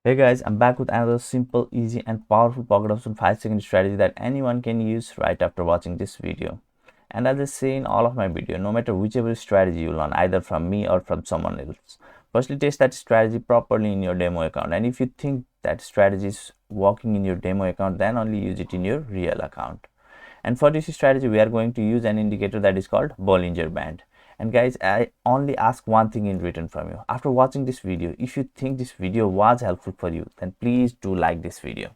Hey guys, I'm back with another simple, easy and powerful pocket option 5-second strategy that anyone can use right after watching this video. And as I say in all of my video, no matter whichever strategy you learn, either from me or from someone else, firstly test that strategy properly in your demo account. And if you think that strategy is working in your demo account, then only use it in your real account. And for this strategy, we are going to use an indicator that is called Bollinger Band. And guys, I only ask one thing in return from you. After watching this video, if you think this video was helpful for you, then please do like this video.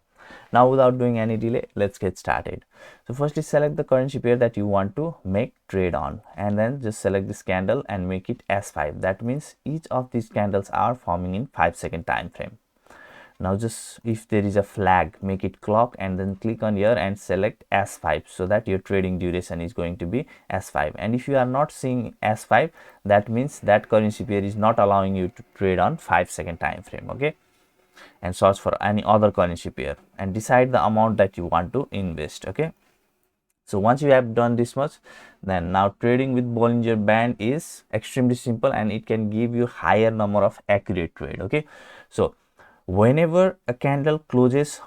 Now without doing any delay, let's get started. So firstly, select the currency pair that you want to make trade on, and then just select this candle and make it S5. That means each of these candles are forming in 5-second time frame. Now just if there is a flag, make it clock and then click on here and select S5 so that your trading duration is going to be S5. And if you are not seeing S5, that means that currency pair is not allowing you to trade on 5-second time frame. Okay, and search for any other currency pair and decide the amount that you want to invest. Okay, so once you have done this much, then now trading with Bollinger Band is extremely simple and it can give you higher number of accurate trade. Okay, so whenever a candle closes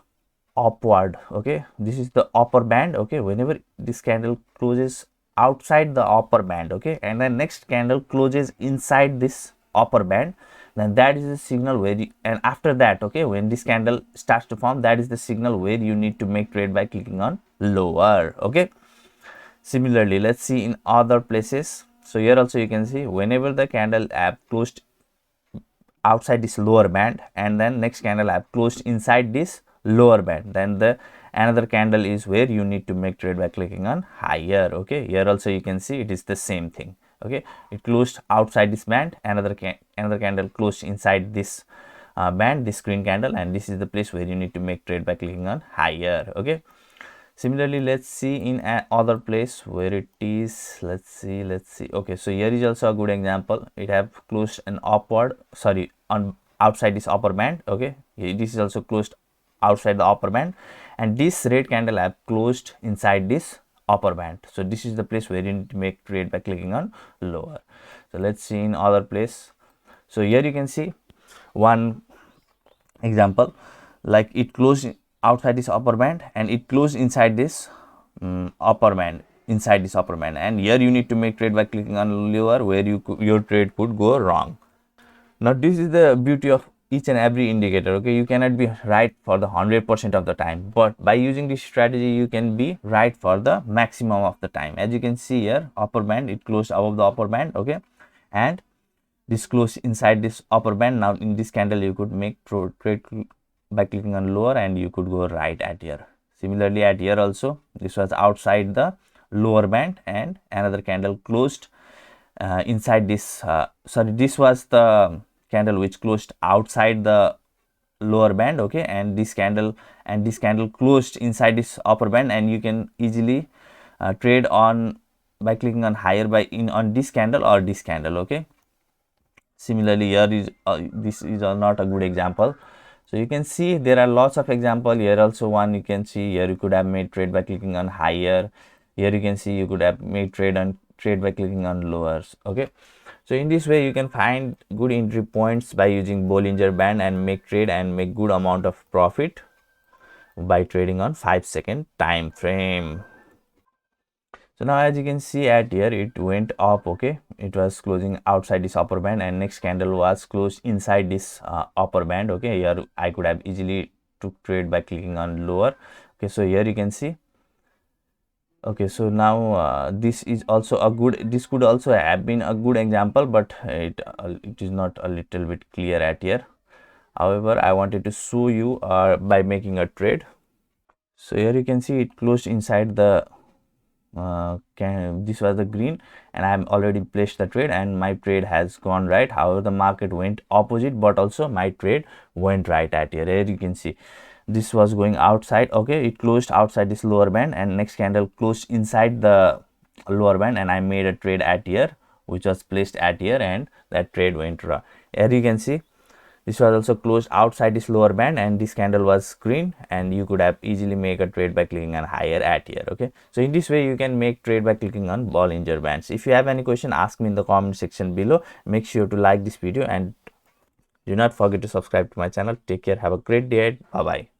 upward, okay, this is the upper band. Okay, whenever this candle closes outside the upper band, okay, and the next candle closes inside this upper band, then that is the signal where you, and after that, okay, when this candle starts to form, that is the signal where you need to make trade by clicking on lower. Okay, similarly, let's see in other places. So here also you can see whenever the candle have closed outside this lower band and then next candle have closed inside this lower band, then the another candle is where you need to make trade by clicking on higher. Okay, here also you can see it is the same thing. Okay, it closed outside this band, another candle closed inside this band, this green candle, and this is the place where you need to make trade by clicking on higher. Okay, similarly, let's see in other place where it is. Let's see. Okay, so here is also a good example. It have closed an upward, sorry, on outside this upper band. Okay, this is also closed outside the upper band, and this red candle have closed inside this upper band. So this is the place where you need to make trade by clicking on lower. So let's see in other place. So here you can see one example, like it closed outside this upper band and it closed inside this upper band, inside this upper band, and here you need to make trade by clicking on lower where your trade could go wrong. Now this is the beauty of each and every indicator. Okay, you cannot be right for the 100% of the time, but by using this strategy you can be right for the maximum of the time. As you can see here, upper band, it closed above the upper band. Okay, and this close inside this upper band. Now in this candle you could make trade by clicking on lower and you could go right at here. Similarly at here also, this was outside the lower band and another candle closed inside this sorry, this was the candle which closed outside the lower band. Okay, and this candle closed inside this upper band, and you can easily trade on by clicking on higher by in on this candle or this candle. Okay, similarly here is this is not a good example. So you can see there are lots of example here. Also one you can see here, you could have made trade by clicking on higher. Here you can see you could have made trade by clicking on lowers. Okay, so in this way you can find good entry points by using Bollinger Band and make trade and make good amount of profit by trading on 5-second time frame. So now as you can see at here, it went up. Okay, it was closing outside this upper band and next candle was closed inside this upper band. Okay, here I could have easily took trade by clicking on lower. Okay, so here you can see. Okay, so now this is also a good, this could also have been a good example, but it is not a little bit clear at here. However, I wanted to show you by making a trade. So here you can see it closed inside the this was the green, and I have already placed the trade and my trade has gone right. However, the market went opposite, but also my trade went right at here. Here you can see this was going outside. Okay, it closed outside this lower band and next candle closed inside the lower band, and I made a trade at here which was placed at here, and that trade went right. Here you can see this was also closed outside this lower band and this candle was green, and you could have easily make a trade by clicking on higher at here. Okay, so in this way you can make trade by clicking on Bollinger Bands. If you have any question, ask me in the comment section below. Make sure to like this video and Do not forget to subscribe to my channel. Take care. Have a great day. Bye bye.